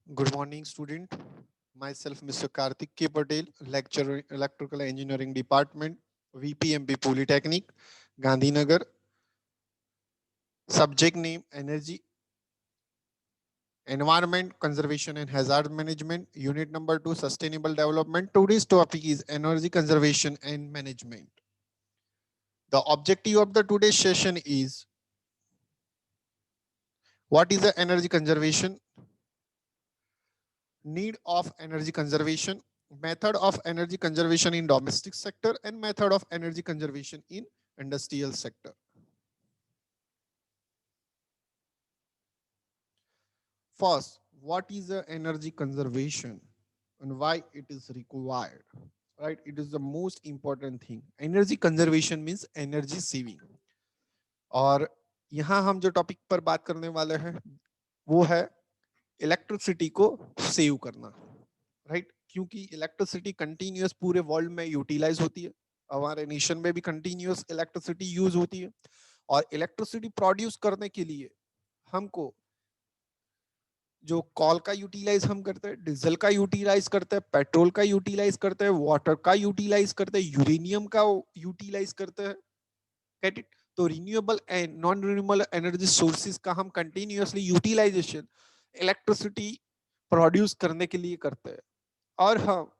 Good morning, student. Myself, Mr. Karthik K. Patel, lecturer, Electrical Engineering Department, VPMP Polytechnic, Gandhinagar. Subject name: Energy, Environment, Conservation and Hazard Management. Unit number 2, Sustainable Development. Today's topic is Energy Conservation and Management. The objective of the today's session is: what is the energy conservation? Need of energy conservation, method of energy conservation in domestic sector, and method of energy conservation in industrial sector. First, what is the energy conservation and why it is required? Right, it is the most important thing. Energy conservation means energy saving. और यहाँ हम जो topic पर बात करने वाले हैं वो है इलेक्ट्रिसिटी को सेव करना, राइट? क्योंकि इलेक्ट्रिसिटी कंटिन्यूअस पूरे वर्ल्ड में यूटिलाइज होती है, हमारे नेशन में भी कंटिन्यूअस इलेक्ट्रिसिटी यूज होती है। और इलेक्ट्रिसिटी प्रोड्यूस करने के लिए हमको जो कॉल का यूटिलाइज हम करते हैं, डीजल का यूटिलाइज करते हैं, पेट्रोल का यूटिलाइज करते हैं, वाटर का यूटिलाइज करते हैं, यूरेनियम का यूटिलाइज करते हैं। Get it? तो renewable and non renewable energy sources का हम कंटिन्यूअसली यूटिलाइजेशन इलेक्ट्रिसिटी प्रोड्यूस करने के लिए करते हैं। और हम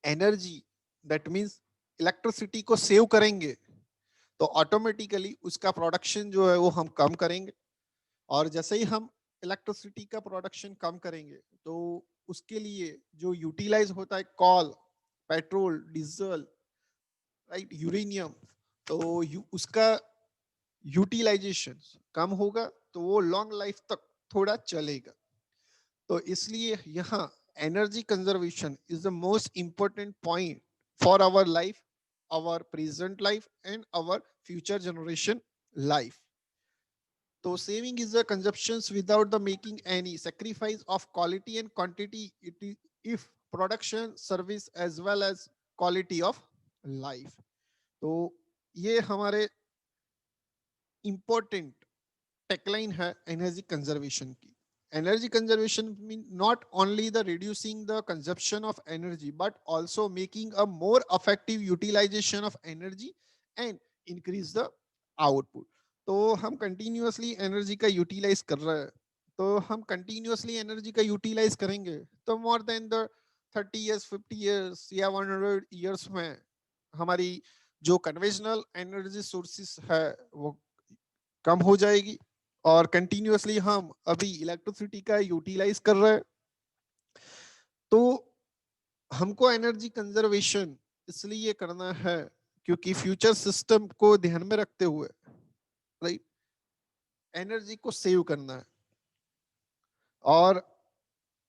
एनर्जी, दैट मींस इलेक्ट्रिसिटी को सेव करेंगे तो ऑटोमेटिकली उसका प्रोडक्शन जो है वो हम कम करेंगे। और जैसे ही हम इलेक्ट्रिसिटी का प्रोडक्शन कम करेंगे तो उसके लिए जो यूटिलाइज होता है call, petrol, diesel, right, uranium, तो उसका यूटिलाइजेशन कम होगा तो वो लॉन्ग लाइफ तक थोड़ा चलेगा। तो इसलिए यहाँ energy conservation is the most important point for our life, our present life and our future generation life. तो saving is the consumptions without the making any sacrifice of quality and quantity. It is if production, service as well as quality of life. तो ये हमारे important tagline है energy conservation की। Energy conservation means not only the reducing the consumption of energy but also making a more effective utilization of energy and increase the output. तो हम continuously energy का utilise कर रहे हैं, तो हम कंटिन्यूअसली एनर्जी का यूटिलाइज करेंगे तो more than the 30 years, 50 years या 100 years में हमारी जो कन्वेंशनल एनर्जी सोर्सेस है वो कम हो जाएगी। और कंटिन्यूअसली हम अभी इलेक्ट्रिसिटी का यूटिलाइज कर रहे हैं। तो हमको एनर्जी कंजर्वेशन इसलिए करना है क्योंकि फ्यूचर सिस्टम को ध्यान में रखते हुए, राइट, एनर्जी को सेव करना है और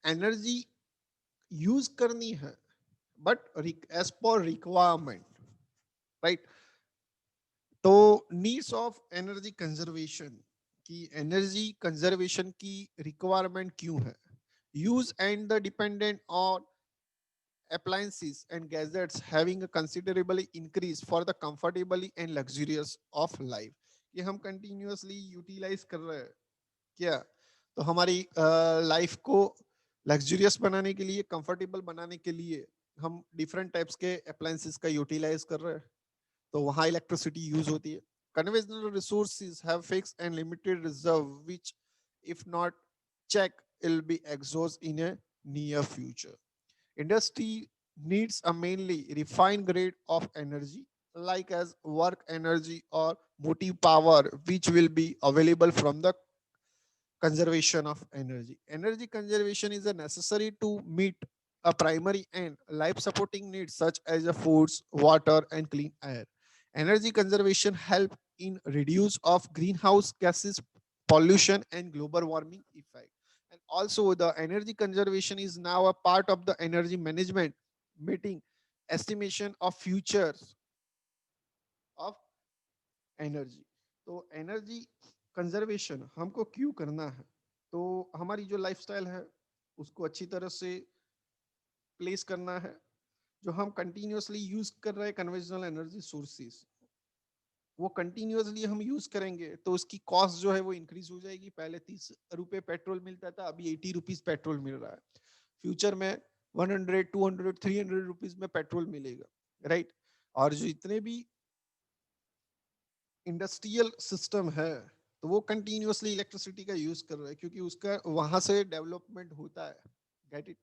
एनर्जी यूज करनी है but as per requirement, right. तो नीड्स ऑफ एनर्जी कंजर्वेशन की, एनर्जी कंजर्वेशन की रिक्वायरमेंट क्यों है? Use and the dependent on appliances and gadgets having a considerably increase for the comfortably and luxurious of life। ये हम continuously utilize कर रहे हैं क्या? तो हमारी लाइफ को लग्जरियस बनाने के लिए, कंफर्टेबल बनाने के लिए हम डिफरेंट टाइप्स के अप्लायंसेस का यूटिलाइज कर रहे हैं, तो वहां इलेक्ट्रिसिटी यूज होती है। Conventional resources have fixed and limited reserve which if not check will be exhaust in a near future। Industry needs a mainly refined grade of energy, like as work energy or motive power, which will be available from the conservation of energy. Energy conservation is a necessary to meet a primary and life supporting needs such as the foods, water, and clean air. Energy conservation help in reduce of greenhouse gases, pollution, and global warming effect. And also the energy conservation is now a part of the energy management, meeting estimation of futures of energy. तो energy conservation हमको क्यों करना है? तो हमारी जो lifestyle है उसको अच्छी तरह से प्लेस करना है। जो हम कंटिन्यूअसली यूज कर रहे हैं कन्वेंशनल एनर्जी सोर्सेस, वो कंटिन्यूअसली हम यूज करेंगे तो उसकी कॉस्ट जो है वो इंक्रीज हो जाएगी। पहले 30 रुपए पेट्रोल मिलता था, अभी 80 रुपीज पेट्रोल मिल रहा है। फ्यूचर में 100, 200, 300 रुपीज में पेट्रोल मिलेगा, राइट। और जो इतने भी इंडस्ट्रियल सिस्टम है तो वो कंटिन्यूअसली इलेक्ट्रिसिटी का यूज कर रहा है, क्योंकि उसका वहां से डेवलपमेंट होता है, गेट इट।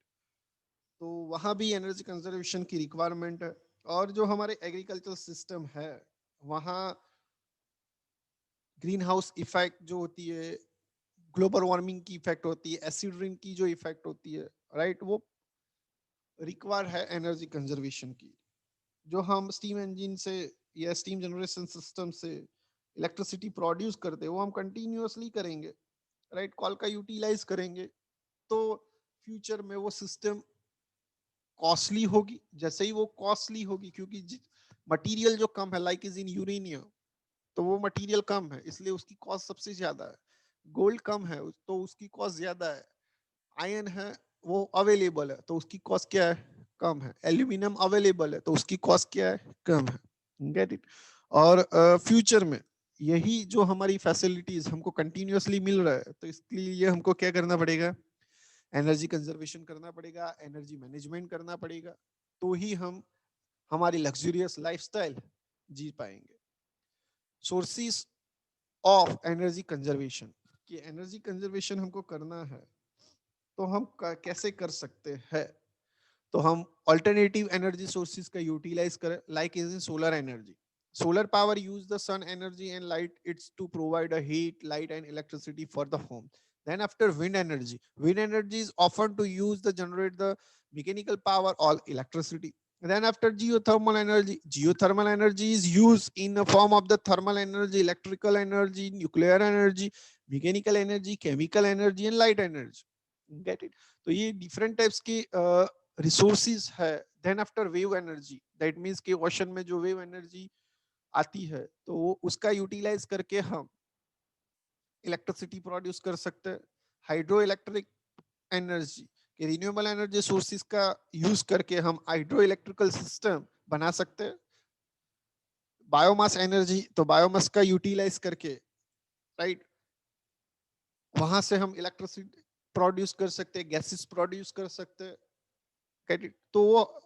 तो वहां भी एनर्जी कंजर्वेशन की रिक्वायरमेंट है। और जो हमारे एग्रीकल्चर सिस्टम है वहाँ ग्रीन हाउस इफेक्ट जो होती है, ग्लोबल वार्मिंग की इफेक्ट होती है, एसिड रेन की जो इफेक्ट होती है, राइट, वो रिक्वायर है एनर्जी कंजर्वेशन की। जो हम स्टीम इंजन से या स्टीम जनरेशन सिस्टम से इलेक्ट्रिसिटी प्रोड्यूस करते हैं वो हम कंटिन्यूअसली करेंगे, राइट, कॉल का यूटिलाइज करेंगे। तो फ्यूचर में वो सिस्टम कॉस्टली होगी। जैसे ही वो कॉस्टली होगी, क्योंकि मटेरियल जो कम है, लाइक इज इन यूरेनियम, तो वो मटेरियल कम है इसलिए उसकी कॉस्ट सबसे ज्यादा है। गोल्ड कम है तो उसकी कॉस्ट ज्यादा है। आयरन है वो अवेलेबल है तो उसकी कॉस्ट क्या है, कम है। एल्यूमिनियम अवेलेबल है तो उसकी कॉस्ट क्या है, कम है, गेट इट। और फ्यूचर में यही जो हमारी फैसिलिटीज हमको कंटिन्यूअसली मिल रहा है तो इसके लिए हमको क्या करना पड़ेगा, एनर्जी कंजर्वेशन करना पड़ेगा, एनर्जी मैनेजमेंट करना पड़ेगा। तो ही हम हमारी लग्जरियस लाइफस्टाइल जी पाएंगे। सोर्सेस ऑफ एनर्जी कंजर्वेशन, कि एनर्जी कंजर्वेशन हमको करना है तो हम कैसे कर सकते हैं। तो हम अल्टरनेटिव एनर्जी सोर्सेज का यूटिलाइज करें, like is in solar energy. Solar power use the sun energy and light it's to provide a heat, light and electricity for the home. Then after wind energy, wind energy is often to use the generate the mechanical power or electricity. Then after geothermal energy, geothermal energy is used in the form of the thermal energy, electrical energy, nuclear energy, mechanical energy, chemical energy and light energy, get it। तो ये different types की resources है। Then after wave energy, that means कि ocean में जो wave energy आती है तो वो उसका यूटिलाइज करके हम इलेक्ट्रिसिटी प्रोड्यूस कर सकते हैं। हाइड्रो इलेक्ट्रिक एनर्जी, कि रिन्यूएबल एनर्जी सोर्सेज का यूज करके हम हाइड्रो इलेक्ट्रिकल सिस्टम बना सकते हैं। बायोमास एनर्जी, तो बायोमास का यूटिलाइज करके, राइट, वहां से हम इलेक्ट्रिसिटी प्रोड्यूस कर सकते हैं, गैसेस प्रोड्यूस कर सकते हैं, तो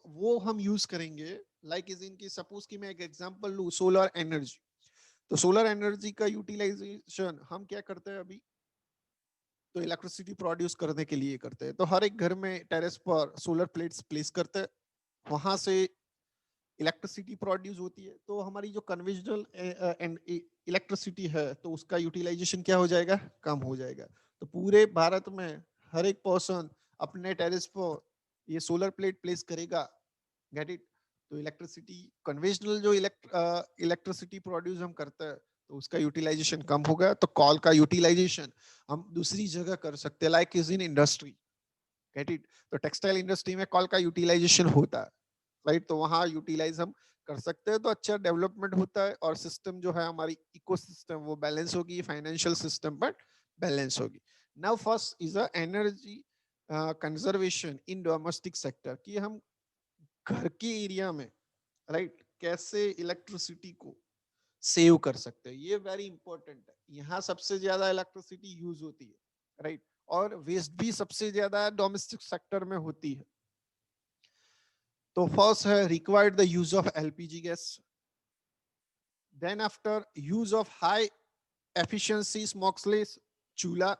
वो हम यूज करेंगे। लाइक इज इनकी सपोज कि मैं एक एग्जांपल लूं, सोलर एनर्जी। तो सोलर एनर्जी का यूटिलाइजेशन हम क्या करते हैं अभी, तो इलेक्ट्रिसिटी प्रोड्यूस करने के लिए करते हैं। तो हर एक घर में टेरेस पर सोलर प्लेट्स प्लेस करते हैं, वहां से इलेक्ट्रिसिटी प्रोड्यूस होती है। तो हमारी जो कन्वेंशनल एंड इलेक्ट्रिसिटी है तो उसका यूटिलाइजेशन क्या हो जाएगा, कम हो जाएगा। तो पूरे भारत में हर एक पर्सन अपने टेरेस पर ये सोलर प्लेट प्लेस करेगा, गेट इट। तो इलेक्ट्रिसिटी, कन्वेंशनल जो इलेक्ट्रिसिटी प्रोड्यूस हम करते हैं तो उसका यूटिलाइजेशन कम होगा। तो कॉल का यूटिलाइजेशन हम दूसरी जगह कर सकते हैं, like is in industry, gate it. तो टेक्सटाइल इंडस्ट्री में कॉल का यूटिलाइजेशन होता है, राइट, तो वहां यूटिलाइज हम कर सकते हैं। तो अच्छा डेवलपमेंट होता है और सिस्टम जो है हमारी इकोसिस्टम वो बैलेंस होगी, फाइनेंशियल सिस्टम बट बैलेंस होगी। Now first is a energy conservation in domestic sector, कि हम घर के एरिया में, राइट, कैसे इलेक्ट्रिसिटी को सेव कर सकते हैं। ये वेरी इंपॉर्टेंट है। यहाँ सबसे ज्यादा इलेक्ट्रिसिटी यूज होती है, राइट, और वेस्ट भी सबसे ज्यादा डोमेस्टिक सेक्टर में होती है। तो फर्स्ट है required the use of LPG gas. Then after use of high efficiency smokeless chula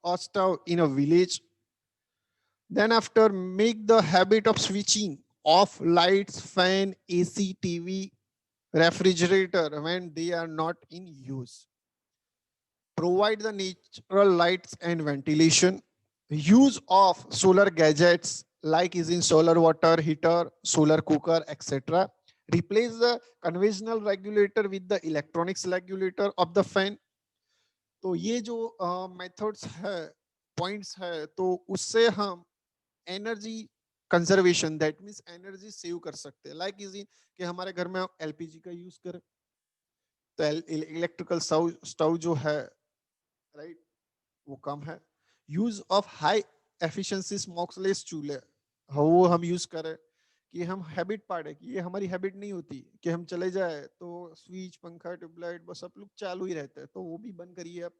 or stove in a village. Then after make the habit of switching off lights, fan, AC, TV, refrigerator when they are not in use. Provide the natural lights and ventilation. Use of solar gadgets like is in solar water heater, solar cooker, etc. Replace the conventional regulator with the electronics regulator of the fan. तो ये जो methods है, points है, तो उससे हम energy conservation, that means energy save कर सकते हैं। लाइक इज इन कि हमारे घर में एलपीजी का यूज करें तो इलेक्ट्रिकल स्टोव जो है, राइट, वो कम है। Use of high efficiency smokeless चूल्हे, वो हम यूज करें। कि हम हैबिट पाड़े, कि ये हमारी हैबिट नहीं होती कि हम चले जाए तो स्विच, पंखा, ट्यूबलाइट बस सब लोग चालू ही रहते हैं, तो वो भी बंद करिए आप।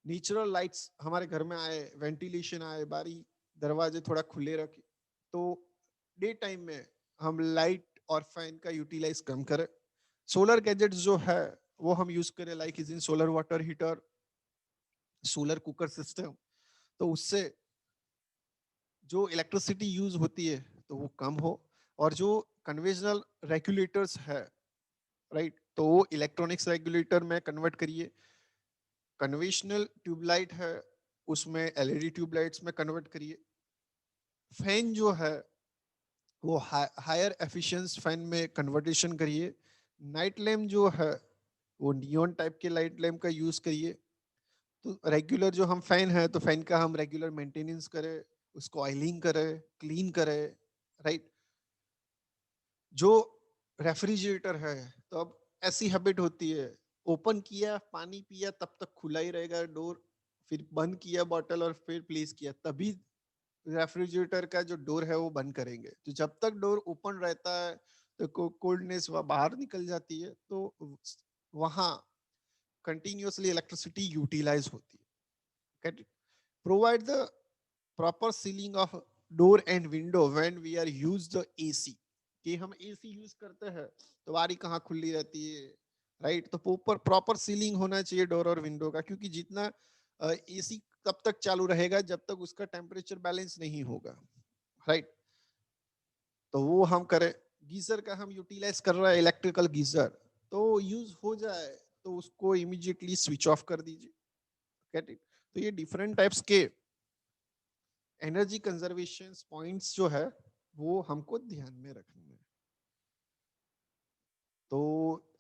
नेचुरल लाइट्स हमारे घर में आए, वेंटिलेशन आए, बारी दरवाजे थोड़ा खुले रखे, तो डे टाइम में हम लाइट और फैन का यूटिलाइज कम करें। सोलर गैजेट्स जो है वो हम यूज करें, like is in solar water heater, solar cooker system, तो उससे जो इलेक्ट्रिसिटी यूज होती है तो वो कम हो। और जो कन्वेंशनल रेगुलेटर्स है, राइट, तो वो इलेक्ट्रॉनिक्स रेगुलेटर में कन्वर्ट करिए। कन्वेंशनल ट्यूबलाइट है उसमें एलईडी ट्यूबलाइट्स में कन्वर्ट करिए। फैन जो है वो हायर एफिशिएंस फैन में कन्वर्टेशन करिए। नाइट लैम्प जो है वो नियॉन टाइप के लाइट लैम्प का यूज करिए। तो रेगुलर जो हम फैन है तो फैन का हम रेगुलर मेंटेनेंस करें, उसको ऑयलिंग करें, क्लीन करें, राइट। जो रेफ्रिजरेटर है, तो अब ऐसी हैबिट होती है, ओपन किया पानी पिया तब तक खुला ही रहेगा डोर, फिर बंद किया बॉटल और फिर प्लेस किया तभी रेफ्रिजरेटर का जो डोर है वो बंद करेंगे। तो जब तक डोर ओपन रहता है तो कोल्डनेस वह बाहर निकल जाती है, तो वहां कंटिन्यूअसली इलेक्ट्रिसिटी यूटिलाइज होती है। Provide the proper sealing of door and window when we are use the AC, कि हम एसी यूज करते हैं तो बारी कहाँ खुली रहती है, राइट। तो प्रॉपर प्रॉपर सीलिंग होना चाहिए डोर और विंडो का, क्योंकि जितना एसी तब तक चालू रहेगा जब तक उसका टेम्परेचर बैलेंस नहीं होगा, राइट। तो वो हम करें। गीजर का हम यूटिलाइज कर रहे हैं, इलेक्ट्रिकल गीजर तो यूज हो जाए तो उसको इमीडिएटली स्विच ऑफ कर दीजिए। Gate it. तो ये डिफरेंट टाइप्स के एनर्जी कंजर्वेशन पॉइंट्स जो है वो हमको ध्यान में रखने हैं। तो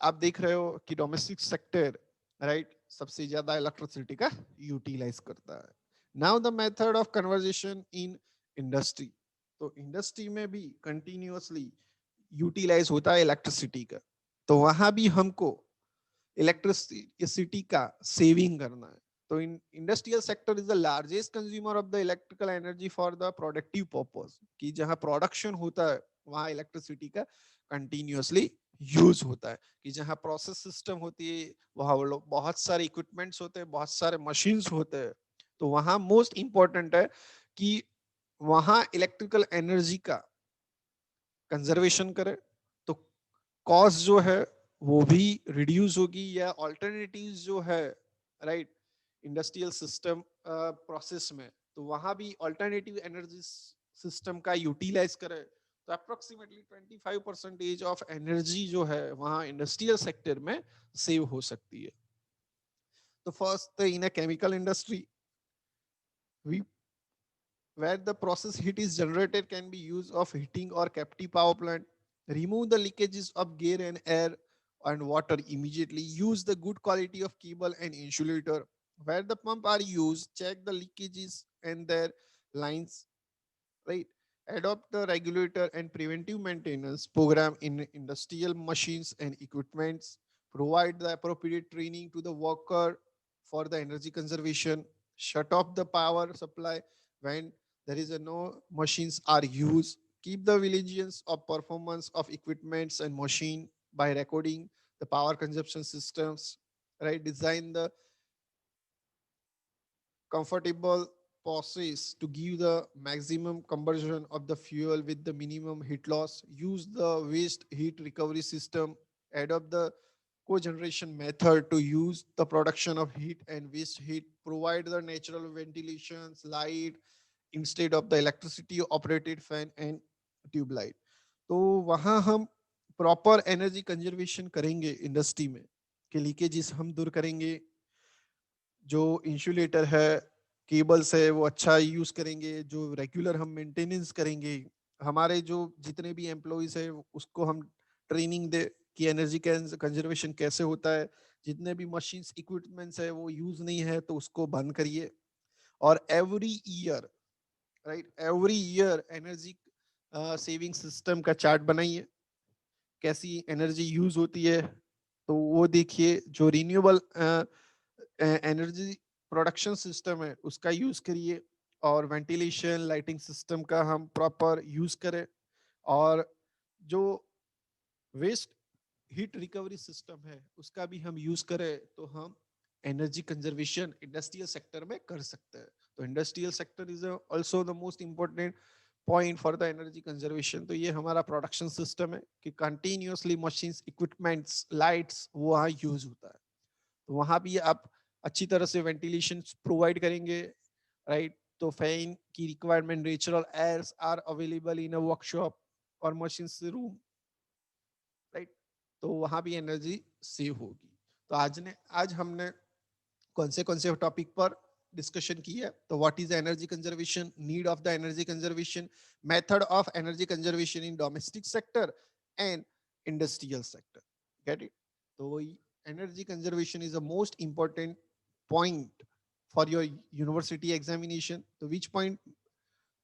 आप देख रहे हो कि डोमेस्टिक सेक्टर, राइट, सबसे ज्यादा इलेक्ट्रिसिटी का यूटिलाइज करता है। Now the method of conversation in industry, तो इंडस्ट्री में भी कंटिन्यूअसली यूटिलाइज होता है इलेक्ट्रिसिटी का, तो वहां भी हमको इलेक्ट्रिसिटी का सेविंग करना है। तो in industrial sector is the largest consumer of the electrical energy for the productive purpose, कि जहां प्रोडक्शन होता है वहां इलेक्ट्रिसिटी का कंटिन्यूअसली यूज होता है। कि जहां प्रोसेस सिस्टम होती है वहां वो लोग बहुत सारे इक्विपमेंट्स होते हैं, बहुत सारे मशीन्स होते हैं, तो वहां मोस्ट इंपॉर्टेंट है कि वहां इलेक्ट्रिकल एनर्जी का कंजर्वेशन करे, तो कॉस्ट जो है वो भी रिड्यूस होगी, या ऑल्टरनेटिव्स जो है, राइट, इंडस्ट्रियल सिस्टम प्रोसेस में, तो वहां भी ऑल्टरनेटिव एनर्जी सिस्टम का यूटिलाइज करे, तो अप्रोक्सीमेटली 25% ऑफ एनर्जी जो है वहां इंडस्ट्रियल सेक्टर में सेव हो सकती है। तो first in a chemical industry, we where the process heat is generated can be used of heating or captive power plant. Remove the leakages of gear and air and water immediately. Use the good quality of cable and insulator. Where the pump are used, check the leakages and their lines, right. Adopt the regulator and preventive maintenance program in industrial machines and equipments. Provide the appropriate training to the worker for the energy conservation. Shut off the power supply when there is a no machines are used. Keep the vigilance of performance of equipments and machine by recording the power consumption systems, right. Design the comfortable process to give the maximum conversion of the fuel with the minimum heat loss. Use the waste heat recovery system. Adopt the cogeneration method to use the production of heat and waste heat. Provide the natural ventilations, light instead of the electricity operated fan and tube light. तो वहां हम proper energy conservation करेंगे industry में, कि leakages हम दूर करेंगे, जो इंसुलेटर है, केबल्स है वो अच्छा यूज करेंगे, जो रेगुलर हम मेंटेनेंस करेंगे, हमारे जो जितने भी एम्प्लॉइज है उसको हम ट्रेनिंग दे कि एनर्जी कंजर्वेशन कैसे होता है। जितने भी मशीन्स इक्विपमेंट्स है वो यूज नहीं है तो उसको बंद करिए। और every year, right, every year energy saving system का चार्ट बनाइए, कैसी एनर्जी यूज होती है, तो वो देखिए। जो रिन्यूएबल एनर्जी प्रोडक्शन सिस्टम है उसका यूज करिए, और वेंटिलेशन लाइटिंग सिस्टम का हम प्रॉपर यूज करें। और जो वेस्ट हीट रिकवरी सिस्टम है उसका भी हम यूज करें तो हम एनर्जी कंजर्वेशन इंडस्ट्रियल सेक्टर में कर सकते हैं। तो industrial sector is also the most important point for the energy conservation. तो ये हमारा प्रोडक्शन सिस्टम है कि कंटिन्यूअसली मशीन्स इक्विपमेंट्स लाइट्स वो वहाँ यूज होता है। तो वहाँ भी आप अच्छी तरह से वेंटिलेशन प्रोवाइड करेंगे, राइट। तो फैन की requirement, natural airs are available in a workshop और मशीन रूम, राइट। तो वहां भी एनर्जी सेव होगी। तो आज हमने कौन से टॉपिक पर डिस्कशन की है। तो what is energy conservation, need of the energy conservation, method of energy conservation in domestic sector and industrial sector. Get it. तो energy conservation is the most important point for your university examination. So which point?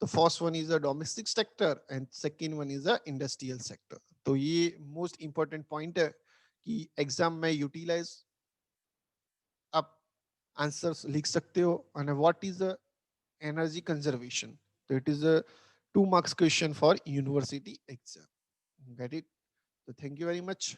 The first one is the domestic sector and second one is the industrial sector. तो ये most important point है कि exam में utilise आप answers लिख सकते हो। and what is the energy conservation? So it is a 2 marks question for university exam. Get it? So thank you very much.